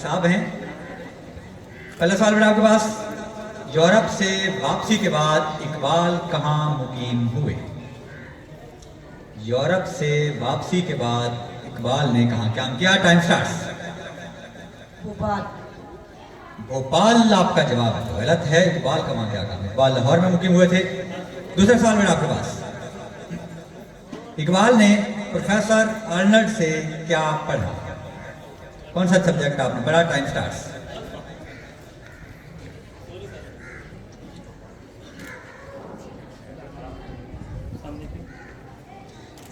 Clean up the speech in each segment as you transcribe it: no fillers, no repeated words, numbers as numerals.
साहब हैं। पहला सवाल बेटा आपके पास, यूरोप से वापसी के बाद इकबाल कहाँ मुकीम हुए? यूरोप से वापसी के बाद इकबाल ने कहाँ क्या किया? Time starts. भोपाल। भोपाल आपका जवाब है, तो गलत है। इकबाल का वहां क्या काम है? इकबाल लाहौर में मुकीम हुए थे। दूसरा सवाल बेटा आपके पास, इकबाल ने प्रोफेसर अर्नल्ड से क्या पढ़ा? कौन सा सब्जेक्ट आपने पढ़ा? Time starts.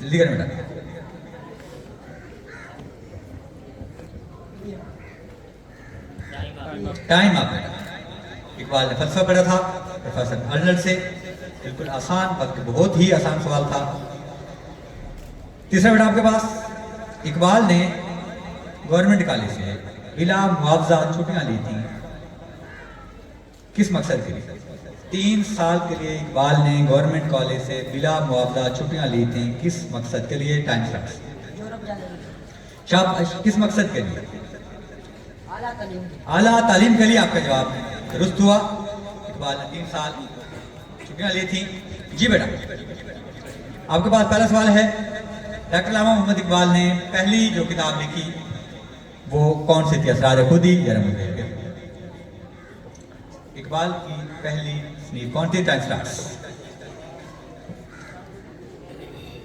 जल्दी करें बेटा। टाइम आप बेटा। इकबाल ने फलसफा पढ़ा था प्रोफेसर अर्नल्ड से। बिल्कुल आसान, बल्कि बहुत ही आसान सवाल था। तीसरा बेटा आपके पास, इकबाल ने गवर्नमेंट कॉलेज से बिला मुआवजा छुट्टियां ली थी, किस मकसद के लिए? 3 साल के लिए इकबाल ने गवर्नमेंट कॉलेज से बिला मुआवजा छुट्टियां ली थी, किस मकसद के लिए? Time starts. यूरोप जाने के लिए। शाबाश। किस मकसद के लिए? आला तालीम। आला तालीम के लिए आपका जवाब दुरुस्त हुआ। इकबाल ने 3 साल छुट्टियां ली थी। जी बेटा, आपके पास पहला सवाल है, डॉक्टर अल्लामा मोहम्मद इकबाल ने पहली जो किताब लिखी वो कौन सी थी? असरार खुदी या रमज़? इकबाल की पहली तस्नीफ कौन थी? Time starts.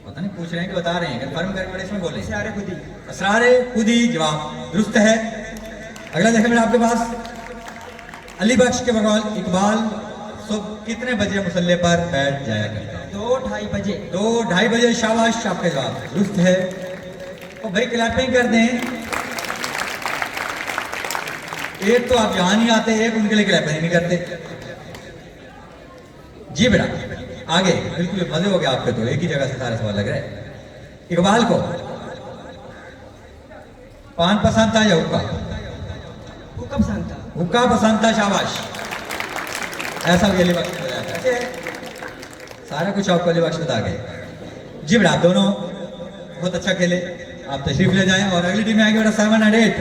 पता नहीं, पूछ रहे हैं कि बता रहे हैं? कंफर्म करके बड़े इसमें बोले। असरार खुदी। असरार खुदी जवाब दुरुस्त है। अगला देखें मेरा आपके पास, अली बख्श के बकौल इकबाल सुबह कितने बजे मुसल्ले पर बैठ जाया करते हैं? 2-2:30 बजे। 2-2:30 बजे। शाबाश, आपका जवाब दुरुस्त है। तो भाई क्लैपिंग कर दें। एक तो आप यहां नहीं आते, एक उनके लिए क्लैपिंग नहीं करते। जी बेटा आगे। बिल्कुल मजे हो गए आपके, तो एक ही जगह से सारे सवाल लग रहे हैं। इकबाल को पान पसंद था या हुक्का? हुक्का पसंद था। हुक्का पसंद था। शाबाश, ऐसा भी अली बख्श हो जाता है। सारा कुछ आपको अली बख्श बता गए। जी बेटा, आप दोनों बहुत अच्छा खेले। आप तशरीफ ले जाएं और अगली टीम में आएगी बेटा 7 और 8।